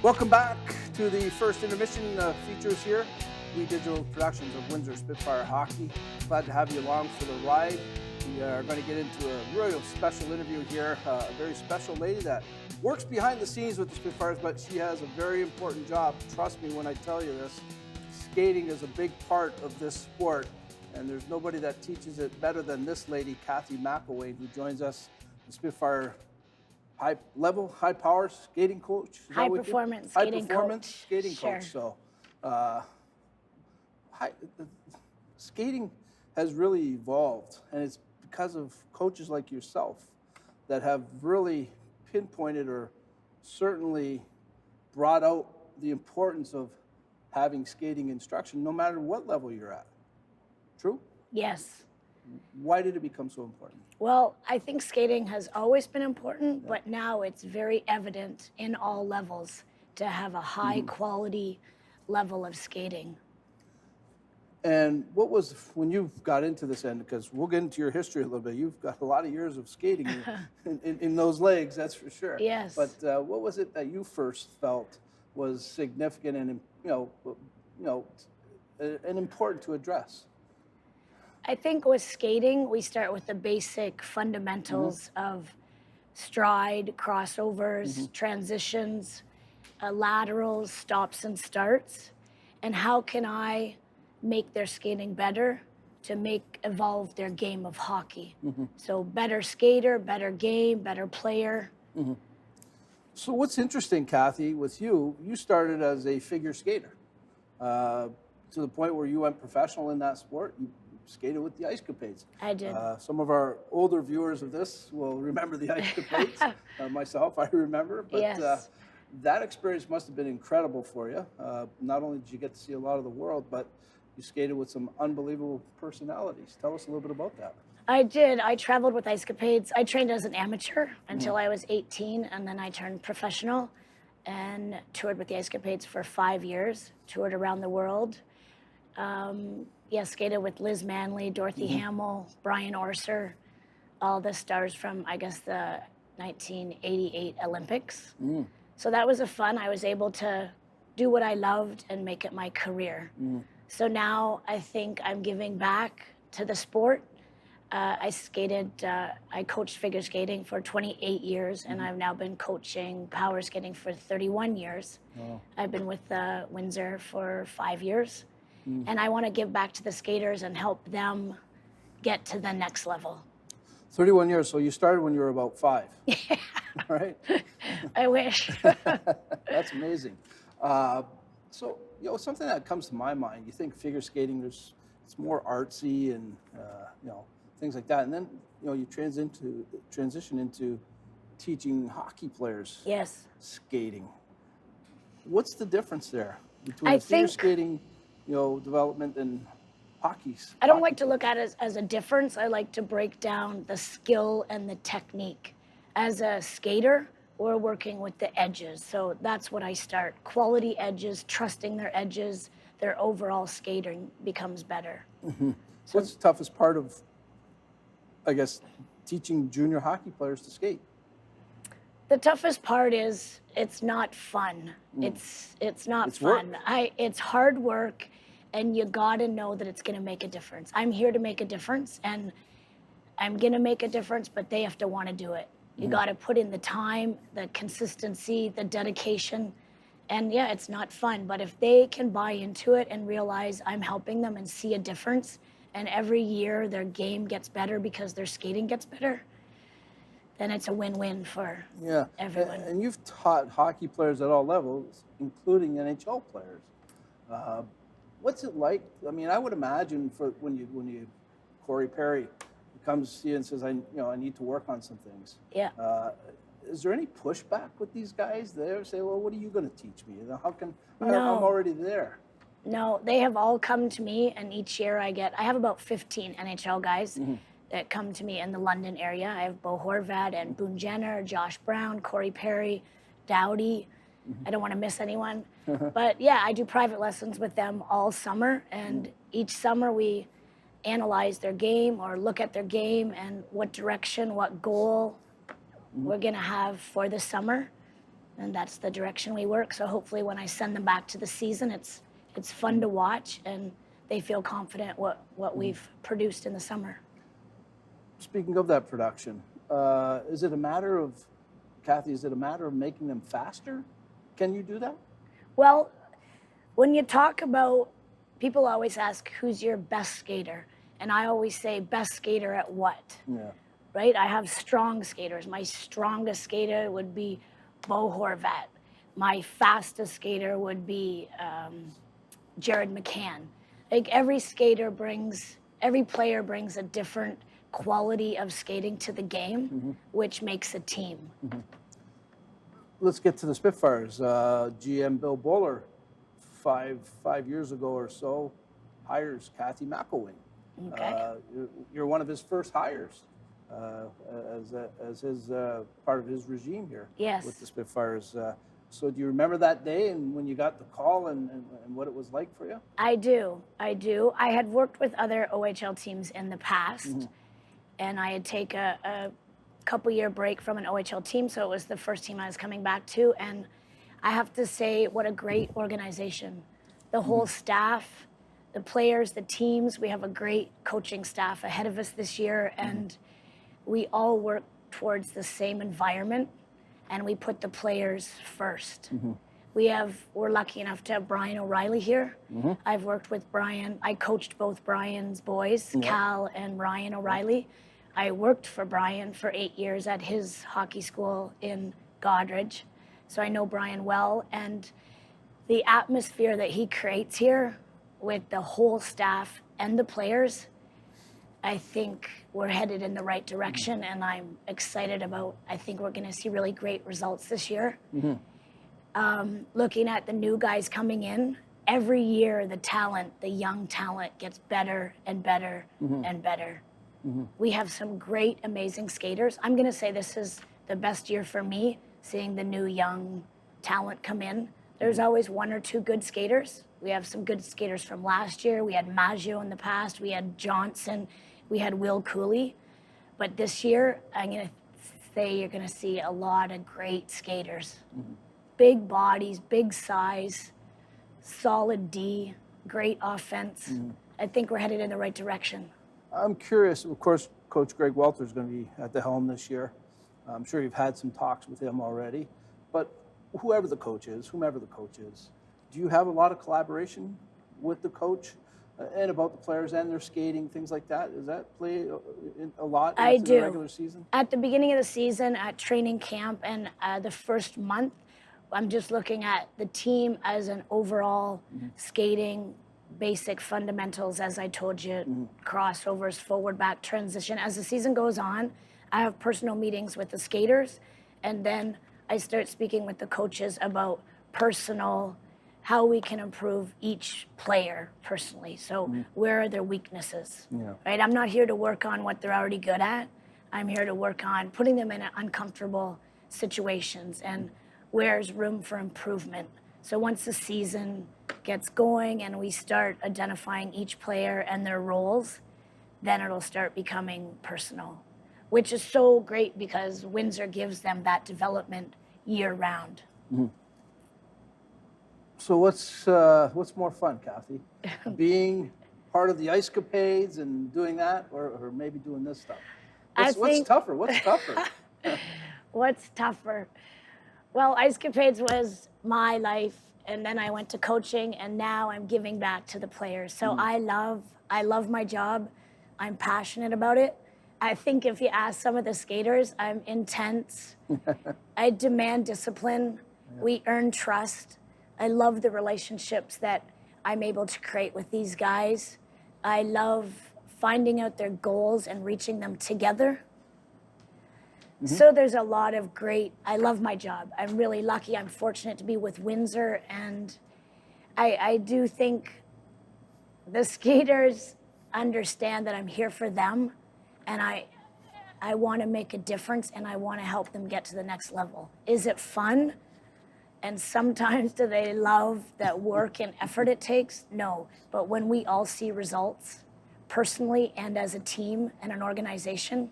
Welcome back to the first intermission features here. We Digital Productions of Windsor Spitfire Hockey. Glad to have you along for the ride. We are going to get into a really special interview here. A very special lady that works behind the scenes with the Spitfires, but she has a very important job. Trust me when I tell you this. Skating is a big part of this sport, and there's nobody that teaches it better than this lady, Kathy Mcllwain, who joins us, the Spitfire high power skating coach. High performance skating coach. So, skating has really evolved, and it's because of coaches like yourself that have really pinpointed or certainly brought out the importance of having skating instruction, no matter what level you're at. True? Yes. Why did it become so important? Well, I think skating has always been important, but now it's very evident in all levels to have a high quality level of skating. And what was, when you got into this end, because we'll get into your history a little bit, you've got a lot of years of skating in those legs, that's for sure. Yes. But what was it that you first felt was significant and and important to address? I think with skating, we start with the basic fundamentals of stride, crossovers, transitions, laterals, stops and starts, and how can I make their skating better to evolve their game of hockey. So better skater, better game, better player. So what's interesting, Kathy, with you, you started as a figure skater to the point where you went professional in that sport. You skated with the Ice Capades. I did. Some of our older viewers of this will remember the Ice Capades. Myself, I remember. But Yes. that experience must have been incredible for you. Not only did you get to see a lot of the world, but you skated with some unbelievable personalities. Tell us a little bit about that. I did. I traveled with Ice Capades. I trained as an amateur until I was 18, and then I turned professional and toured with the Ice Capades for 5 years, toured around the world. Skated with Liz Manley, Dorothy Hamill, Brian Orser, all the stars from, I guess, the 1988 Olympics. So that was fun. I was able to do what I loved and make it my career. So now I think I'm giving back to the sport. I coached figure skating for 28 years, and I've now been coaching power skating for 31 years. Wow. I've been with Windsor for 5 years, and I want to give back to the skaters and help them get to the next level. 31 years, so you started when you were about 5. Yeah. Right? I wish. That's amazing. So, something that comes to my mind, you think figure skating, it's more artsy and, things like that. And then, you transition into teaching hockey players skating. What's the difference there between figure skating, development and hockey? I don't like to look at it as a difference. I like to break down the skill and the technique. As a skater, we're working with the edges. So that's what I start. Quality edges, trusting their edges, their overall skating becomes better. So what's the toughest part of, I guess, teaching junior hockey players to skate? The toughest part is it's not fun. It's not fun. It's hard work, and you gotta know that it's gonna make a difference. I'm here to make a difference, and I'm gonna make a difference, but they have to want to do it. You gotta put in the time, the consistency, the dedication, and it's not fun, but if they can buy into it and realize I'm helping them and see a difference, and every year their game gets better because their skating gets better, then it's a win-win for everyone. And you've taught hockey players at all levels, including NHL players. What's it like? I mean, I would imagine when you Corey Perry comes to you and says, I need to work on some things. Yeah. Is there any pushback with these guys there? Say, well, what are you going to teach me? How can I'm No. already there? No, they have all come to me, and each year I have about 15 NHL guys that come to me in the London area. I have Bo Horvat and Boone Jenner, Josh Brown, Corey Perry, Dowdy. I don't want to miss anyone. But I do private lessons with them all summer, and each summer we analyze their game or look at their game and what direction, what goal we're going to have for the summer. and that's the direction we work. So hopefully when I send them back to the season, it's fun to watch, and they feel confident what we've produced in the summer. Speaking of that production, is it a matter of, Kathy, is it a matter of making them faster? Can you do that? Well, when you talk about, people always ask, who's your best skater? And I always say, best skater at what? Yeah. Right? I have strong skaters. My strongest skater would be Bo Horvat. My fastest skater would be Jared McCann. Like every player brings a different quality of skating to the game, which makes a team. Let's get to the Spitfires. GM Bill Bowler, five years ago or so, hires Kathy Mcllwain. Okay. You're one of his first hires as his part of his regime here. Yes. With the Spitfires. So do you remember that day and when you got the call and what it was like for you? I do. I had worked with other OHL teams in the past, and I had taken a couple-year break from an OHL team, so it was the first team I was coming back to. And I have to say, what a great organization. The whole staff, the players, the teams, we have a great coaching staff ahead of us this year, and we all work towards the same environment, and we put the players first. We're lucky enough to have Brian O'Reilly here. I've worked with Brian. I coached both Brian's boys, Cal and Ryan O'Reilly. I worked for Brian for 8 years at his hockey school in Godrich, so I know Brian well. And the atmosphere that he creates here with the whole staff and the players, I think we're headed in the right direction, and I'm excited about, I think we're going to see really great results this year. Looking at the new guys coming in, every year the young talent gets better and better and better. We have some great, amazing skaters. I'm going to say this is the best year for me, seeing the new young talent come in. There's always one or two good skaters. We have some good skaters from last year. We had Maggio in the past. We had Johnson. We had Will Cooley. But this year, I'm going to say you're going to see a lot of great skaters. Big bodies, big size, solid D, great offense. I think we're headed in the right direction. I'm curious, of course, Coach Greg Welter is going to be at the helm this year. I'm sure you've had some talks with him already. But whomever the coach is, do you have a lot of collaboration with the coach and about the players and their skating, things like that? Does that play a lot in the regular season? At the beginning of the season, at training camp, and the first month, I'm just looking at the team as an overall skating, basic fundamentals, as I told you, crossovers, forward, back, transition. As the season goes on, I have personal meetings with the skaters, and then I start speaking with the coaches about personal, how we can improve each player personally. So where are their weaknesses, right? I'm not here to work on what they're already good at. I'm here to work on putting them in uncomfortable situations and where's room for improvement. So once the season gets going and we start identifying each player and their roles, then it'll start becoming personal, which is so great because Windsor gives them that development year round. So what's more fun, Kathy? Being part of the Ice Capades and doing that, or maybe doing this stuff? What's tougher? What's tougher? Well, Ice Capades was my life, and then I went to coaching, and now I'm giving back to the players. So I love my job. I'm passionate about it. I think if you ask some of the skaters, I'm intense. I demand discipline. We earn trust. I love the relationships that I'm able to create with these guys. I love finding out their goals and reaching them together. So there's a lot of I love my job. I'm really lucky. I'm fortunate to be with Windsor, and I do think the skaters understand that I'm here for them, and I want to make a difference, and I want to help them get to the next level. Is it fun? And sometimes do they love that work and effort it takes? No. But when we all see results, personally and as a team and an organization,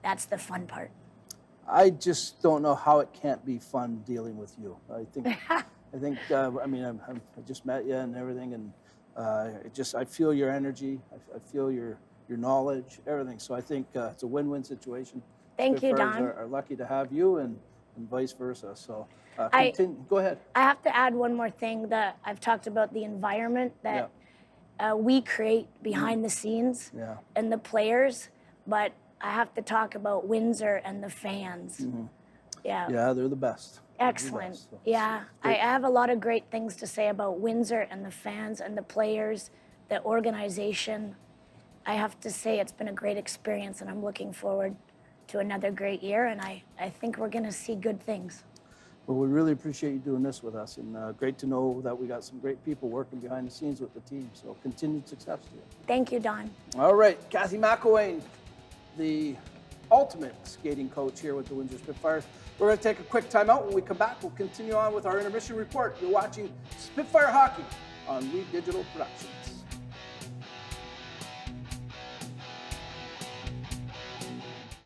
that's the fun part. I just don't know how it can't be fun dealing with you. I think. I mean, I just met you and everything, and I feel your energy. I feel your knowledge, everything. So I think it's a win-win situation. Thank you, Spitfires Don. are lucky to have you, and vice versa. So I continue. Go ahead. I have to add one more thing that I've talked about the environment that we create behind the scenes and the players, but I have to talk about Windsor and the fans. Yeah. Yeah, they're the best. Excellent. So Yeah, I have a lot of great things to say about Windsor and the fans and the players, the organization. I have to say it's been a great experience, and I'm looking forward to another great year, and I think we're going to see good things. Well, we really appreciate you doing this with us, and great to know that we got some great people working behind the scenes with the team. So continued success to you. Thank you, Don. All right, Kathy Mcllwain, the ultimate skating coach here with the Windsor Spitfires. We're going to take a quick timeout. When we come back, we'll continue on with our intermission report. You're watching Spitfire Hockey on Reed Digital Productions.